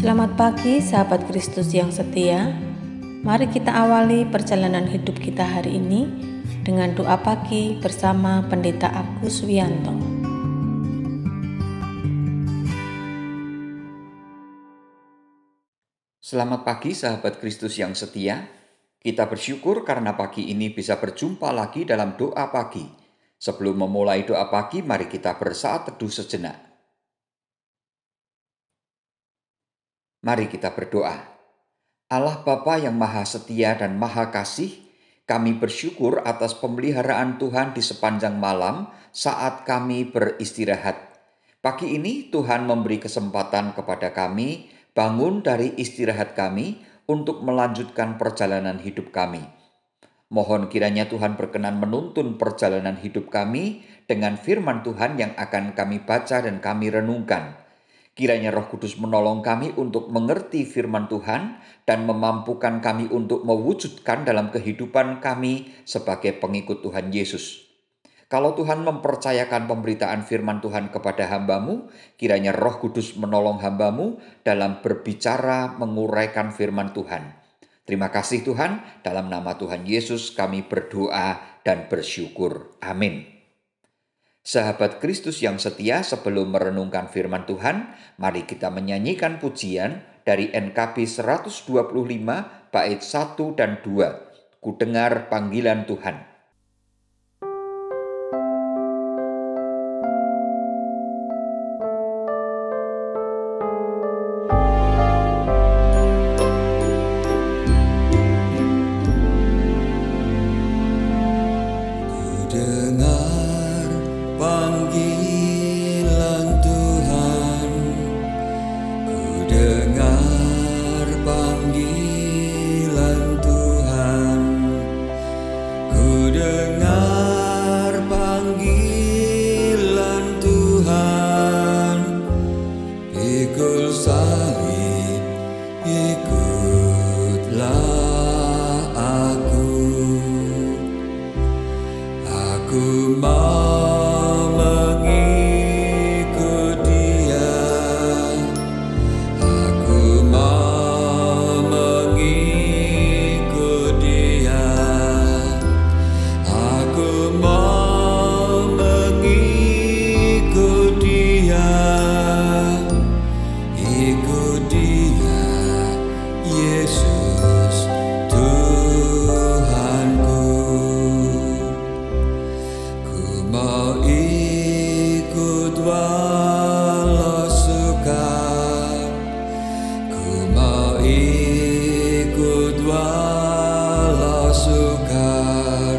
Selamat pagi sahabat Kristus yang setia. Mari kita awali perjalanan hidup kita hari ini dengan doa pagi bersama Pendeta Agus Wianto. Selamat pagi sahabat Kristus yang setia. Kita bersyukur karena pagi ini bisa berjumpa lagi dalam doa pagi. Sebelum memulai doa pagi, mari kita bersaat teduh sejenak. Mari kita berdoa. Allah Bapa yang Maha Setia dan Maha Kasih, kami bersyukur atas pemeliharaan Tuhan di sepanjang malam saat kami beristirahat. Pagi ini Tuhan memberi kesempatan kepada kami bangun dari istirahat kami untuk melanjutkan perjalanan hidup kami. Mohon kiranya Tuhan berkenan menuntun perjalanan hidup kami dengan firman Tuhan yang akan kami baca dan kami renungkan. Kiranya Roh Kudus menolong kami untuk mengerti firman Tuhan dan memampukan kami untuk mewujudkan dalam kehidupan kami sebagai pengikut Tuhan Yesus. Kalau Tuhan mempercayakan pemberitaan firman Tuhan kepada hamba-Mu, kiranya Roh Kudus menolong hamba-Mu dalam berbicara menguraikan firman Tuhan. Terima kasih Tuhan, dalam nama Tuhan Yesus kami berdoa dan bersyukur. Amin. Sahabat Kristus yang setia, sebelum merenungkan firman Tuhan, mari kita menyanyikan pujian dari NKB 125 bait 1 dan 2. Ku dengar panggilan Tuhan. Panggilan Tuhan, ku dengar panggilan Tuhan, ku dengar panggilan Tuhan, pikul salib, ikutlah aku mau mengikut Dia, aku mau mengikut Dia, aku mau mengikut Dia, ikut Dia, Yesus Tuhanku. Mau ikut walau sukar, ku mau ikut walau sukar,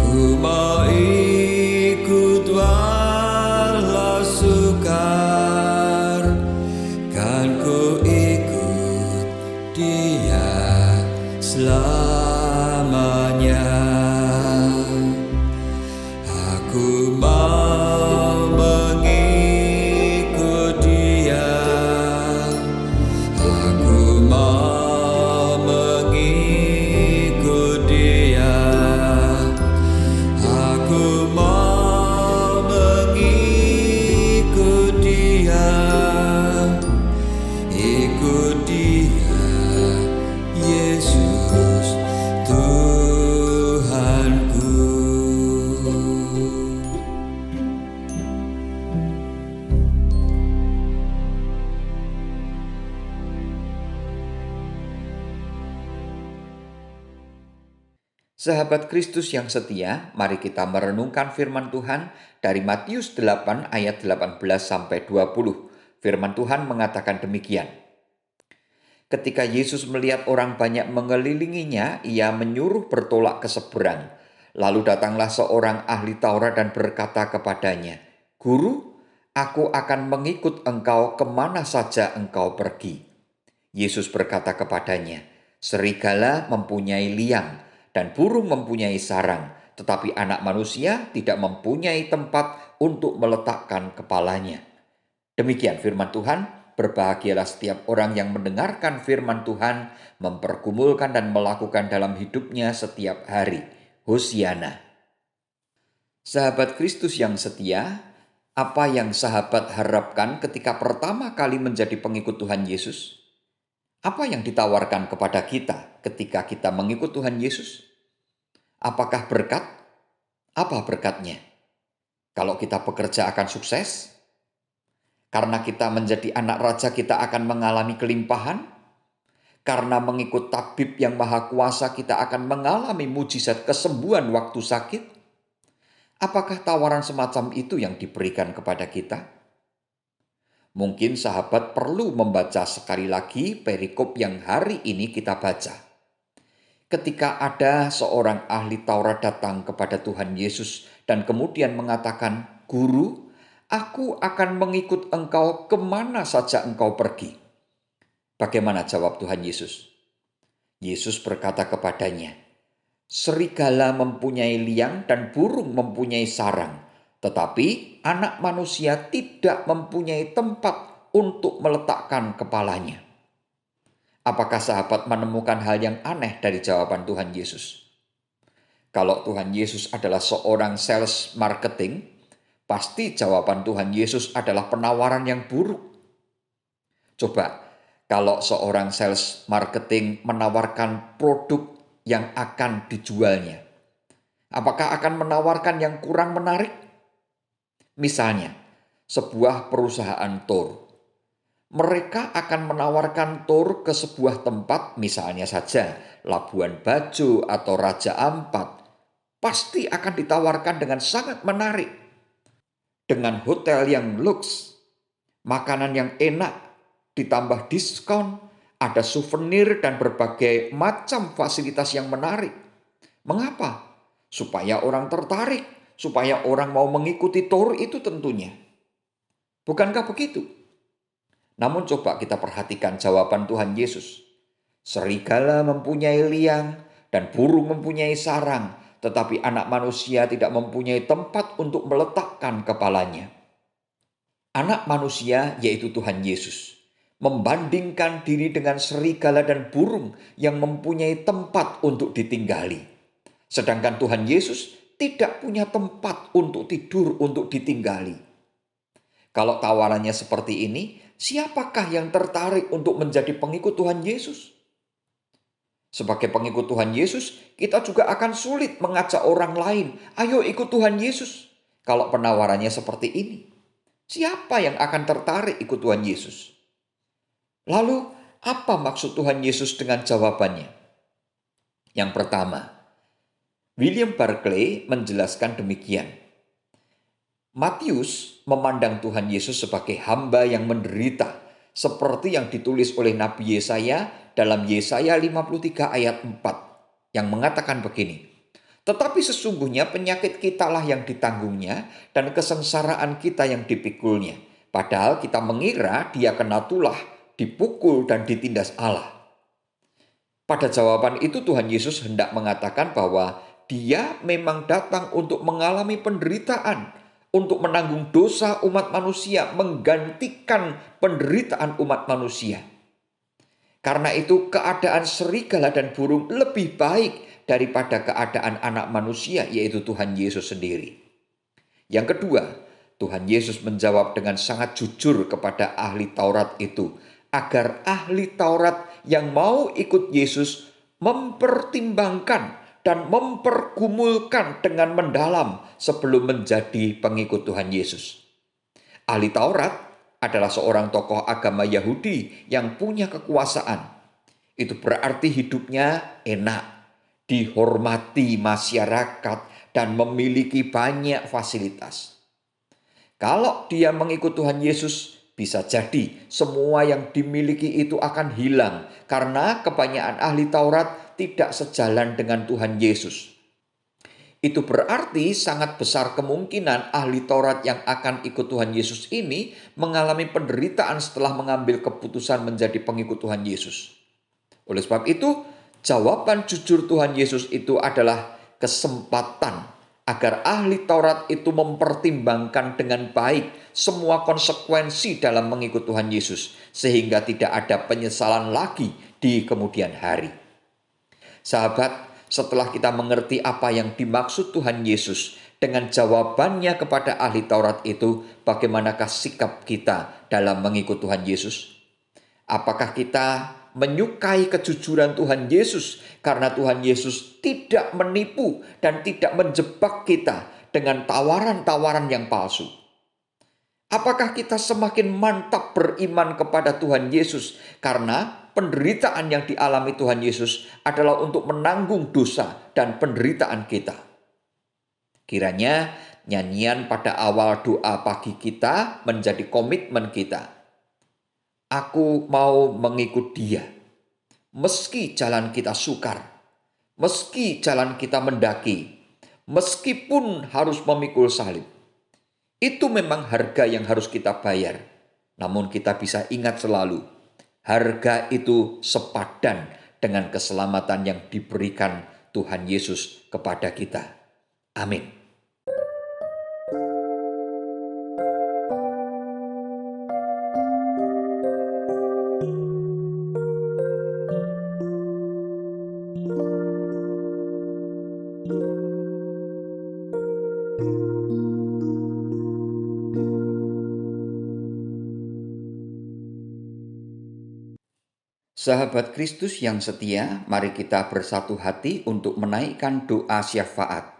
ku mau ikut walau sukar, kan ku ikut Dia selamanya. Aku mau mengikut Dia, aku mau mengikut Dia, aku mau mengikut Dia, ikut Dia, Yesus Tuhanku. Sahabat Kristus yang setia, mari kita merenungkan firman Tuhan dari Matius 8 ayat 18 sampai 20. Firman Tuhan mengatakan demikian. Ketika Yesus melihat orang banyak mengelilinginya, ia menyuruh bertolak ke seberang. Lalu datanglah seorang ahli Taurat dan berkata kepadanya, "Guru, aku akan mengikut engkau kemana saja engkau pergi." Yesus berkata kepadanya, "Serigala mempunyai liang dan burung mempunyai sarang, tetapi anak manusia tidak mempunyai tempat untuk meletakkan kepalanya." Demikian firman Tuhan. Berbahagialah setiap orang yang mendengarkan firman Tuhan, mempergumulkan dan melakukan dalam hidupnya setiap hari. Hosiana. Sahabat Kristus yang setia, Apa yang sahabat harapkan ketika pertama kali menjadi pengikut Tuhan Yesus? Apa yang ditawarkan kepada kita ketika kita mengikut Tuhan Yesus? Apakah berkat? Apa berkatnya? Kalau kita bekerja akan sukses? Karena kita menjadi anak raja kita akan mengalami kelimpahan? Karena mengikut tabib yang maha kuasa kita akan mengalami mujizat kesembuhan waktu sakit? Apakah tawaran semacam itu yang diberikan kepada kita? Mungkin sahabat perlu membaca sekali lagi perikop yang hari ini kita baca. Ketika ada seorang ahli Taurat datang kepada Tuhan Yesus dan kemudian mengatakan, "Guru, aku akan mengikut engkau kemana saja engkau pergi." Bagaimana jawab Tuhan Yesus? Yesus berkata kepadanya, "Serigala mempunyai liang dan burung mempunyai sarang, tetapi anak manusia tidak mempunyai tempat untuk meletakkan kepalanya." Apakah sahabat menemukan hal yang aneh dari jawaban Tuhan Yesus? Kalau Tuhan Yesus adalah seorang sales marketing, pasti jawaban Tuhan Yesus adalah penawaran yang buruk. Coba, kalau seorang sales marketing menawarkan produk yang akan dijualnya, apakah akan menawarkan yang kurang menarik? Misalnya, sebuah perusahaan tour. Mereka akan menawarkan tour ke sebuah tempat, misalnya saja Labuan Bajo atau Raja Ampat. Pasti akan ditawarkan dengan sangat menarik. Dengan hotel yang luks, makanan yang enak, ditambah diskon, ada souvenir dan berbagai macam fasilitas yang menarik. Mengapa? Supaya orang tertarik, supaya orang mau mengikuti tour itu tentunya. Bukankah begitu? Namun coba kita perhatikan jawaban Tuhan Yesus. Serigala mempunyai liang dan burung mempunyai sarang, tetapi anak manusia tidak mempunyai tempat untuk meletakkan kepalanya. Anak manusia, yaitu Tuhan Yesus, membandingkan diri dengan serigala dan burung yang mempunyai tempat untuk ditinggali. Sedangkan Tuhan Yesus tidak punya tempat untuk tidur, untuk ditinggali. Kalau tawarannya seperti ini, siapakah yang tertarik untuk menjadi pengikut Tuhan Yesus? Sebagai pengikut Tuhan Yesus, kita juga akan sulit mengajak orang lain, "Ayo ikut Tuhan Yesus." Kalau penawarannya seperti ini, siapa yang akan tertarik ikut Tuhan Yesus? Lalu, apa maksud Tuhan Yesus dengan jawabannya? Yang pertama, William Barclay menjelaskan demikian. Matius memandang Tuhan Yesus sebagai hamba yang menderita, seperti yang ditulis oleh Nabi Yesaya dalam Yesaya 53 ayat 4, yang mengatakan begini, "Tetapi sesungguhnya penyakit kitalah yang ditanggungnya dan kesengsaraan kita yang dipikulnya. Padahal kita mengira dia kena tulah, dipukul dan ditindas Allah." Pada jawaban itu Tuhan Yesus hendak mengatakan bahwa dia memang datang untuk mengalami penderitaan, untuk menanggung dosa umat manusia, menggantikan penderitaan umat manusia. Karena itu keadaan serigala dan burung lebih baik daripada keadaan anak manusia, yaitu Tuhan Yesus sendiri. Yang kedua, Tuhan Yesus menjawab dengan sangat jujur kepada ahli Taurat itu, agar ahli Taurat yang mau ikut Yesus mempertimbangkan dan mempergumulkan dengan mendalam sebelum menjadi pengikut Tuhan Yesus. Ahli Taurat adalah seorang tokoh agama Yahudi yang punya kekuasaan. Itu berarti hidupnya enak, dihormati masyarakat, dan memiliki banyak fasilitas. Kalau dia mengikut Tuhan Yesus, bisa jadi semua yang dimiliki itu akan hilang karena kebanyakan ahli Taurat tidak sejalan dengan Tuhan Yesus. Itu berarti sangat besar kemungkinan ahli Taurat yang akan ikut Tuhan Yesus ini mengalami penderitaan setelah mengambil keputusan menjadi pengikut Tuhan Yesus. Oleh sebab itu, jawaban jujur Tuhan Yesus itu adalah kesempatan agar ahli Taurat itu mempertimbangkan dengan baik semua konsekuensi dalam mengikut Tuhan Yesus, sehingga tidak ada penyesalan lagi di kemudian hari. Sahabat, setelah kita mengerti apa yang dimaksud Tuhan Yesus Dengan jawabannya kepada ahli Taurat itu, bagaimanakah sikap kita dalam mengikut Tuhan Yesus? Apakah kita menyukai kejujuran Tuhan Yesus karena Tuhan Yesus tidak menipu dan tidak menjebak kita dengan tawaran-tawaran yang palsu? Apakah kita semakin mantap beriman kepada Tuhan Yesus karena penderitaan yang dialami Tuhan Yesus adalah untuk menanggung dosa dan penderitaan kita? Kiranya nyanyian pada awal doa pagi kita menjadi komitmen kita. Aku mau mengikut Dia, meski jalan kita sukar, meski jalan kita mendaki, meskipun harus memikul salib. Itu memang harga yang harus kita bayar. Namun kita bisa ingat selalu, harga itu sepadan dengan keselamatan yang diberikan Tuhan Yesus kepada kita. Amin. Sahabat Kristus yang setia, mari kita bersatu hati untuk menaikkan doa syafaat.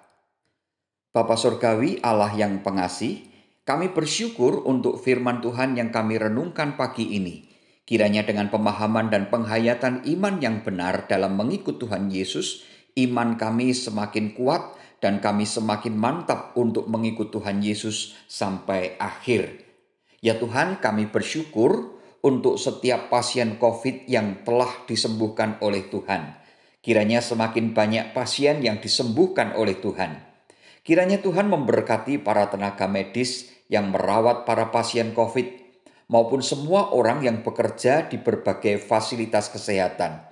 Bapa Surgawi, Allah yang pengasih, kami bersyukur untuk firman Tuhan yang kami renungkan pagi ini. Kiranya dengan pemahaman dan penghayatan iman yang benar dalam mengikut Tuhan Yesus, iman kami semakin kuat dan kami semakin mantap untuk mengikut Tuhan Yesus sampai akhir. Ya Tuhan, kami bersyukur untuk setiap pasien COVID yang telah disembuhkan oleh Tuhan. Kiranya semakin banyak pasien yang disembuhkan oleh Tuhan. Kiranya Tuhan memberkati para tenaga medis yang merawat para pasien COVID, maupun semua orang yang bekerja di berbagai fasilitas kesehatan.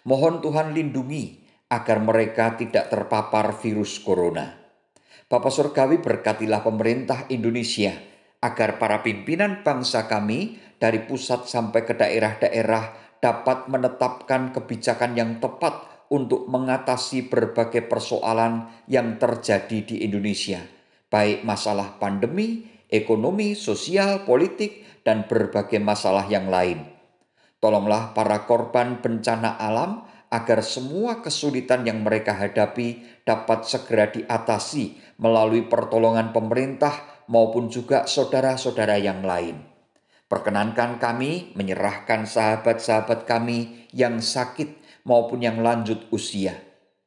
Mohon Tuhan lindungi agar mereka tidak terpapar virus corona. Bapa Surgawi, berkatilah pemerintah Indonesia, agar para pimpinan bangsa kami dari pusat sampai ke daerah-daerah dapat menetapkan kebijakan yang tepat untuk mengatasi berbagai persoalan yang terjadi di Indonesia, baik masalah pandemi, ekonomi, sosial, politik, dan berbagai masalah yang lain. Tolonglah para korban bencana alam agar semua kesulitan yang mereka hadapi dapat segera diatasi melalui pertolongan pemerintah maupun juga saudara-saudara yang lain. Perkenankan kami menyerahkan sahabat-sahabat kami yang sakit maupun yang lanjut usia.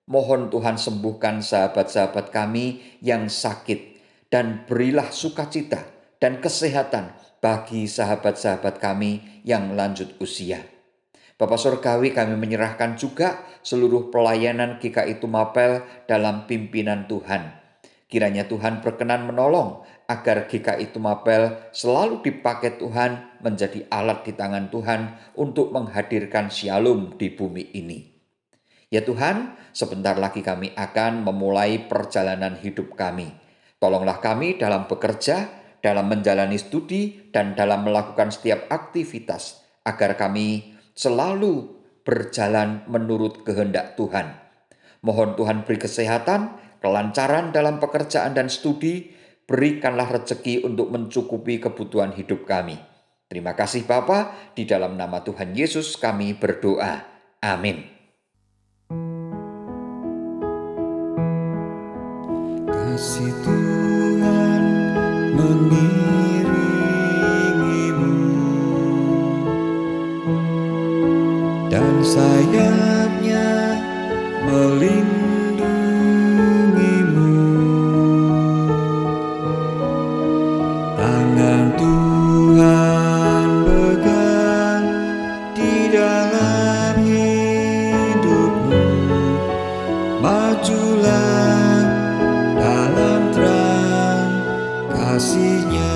Mohon Tuhan sembuhkan sahabat-sahabat kami yang sakit dan berilah sukacita dan kesehatan bagi sahabat-sahabat kami yang lanjut usia. Bapa Surgawi, kami menyerahkan juga seluruh pelayanan GKI Tumapel dalam pimpinan Tuhan. Kiranya Tuhan berkenan menolong agar GKI Tumapel selalu dipakai Tuhan menjadi alat di tangan Tuhan untuk menghadirkan shalom di bumi ini. Ya Tuhan, sebentar lagi kami akan memulai perjalanan hidup kami. Tolonglah kami dalam bekerja, dalam menjalani studi, dan dalam melakukan setiap aktivitas, agar kami selalu berjalan menurut kehendak Tuhan. Mohon Tuhan beri kesehatan, kelancaran dalam pekerjaan dan studi, berikanlah rezeki untuk mencukupi kebutuhan hidup kami. Terima kasih Bapa, di dalam nama Tuhan Yesus kami berdoa. Amin. Kasih Tuhan mengiringimu dan sayapnya melindungimu. Tangan Tuhan pegang di dalam hidupmu. Majulah dalam terang kasih-Nya.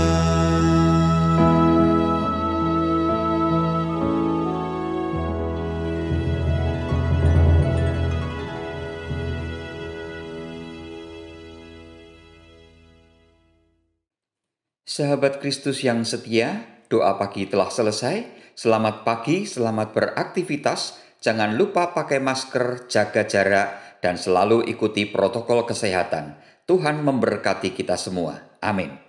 Sahabat Kristus yang setia, doa pagi telah selesai. Selamat pagi, selamat beraktivitas. Jangan lupa pakai masker, jaga jarak, dan selalu ikuti protokol kesehatan. Tuhan memberkati kita semua. Amin.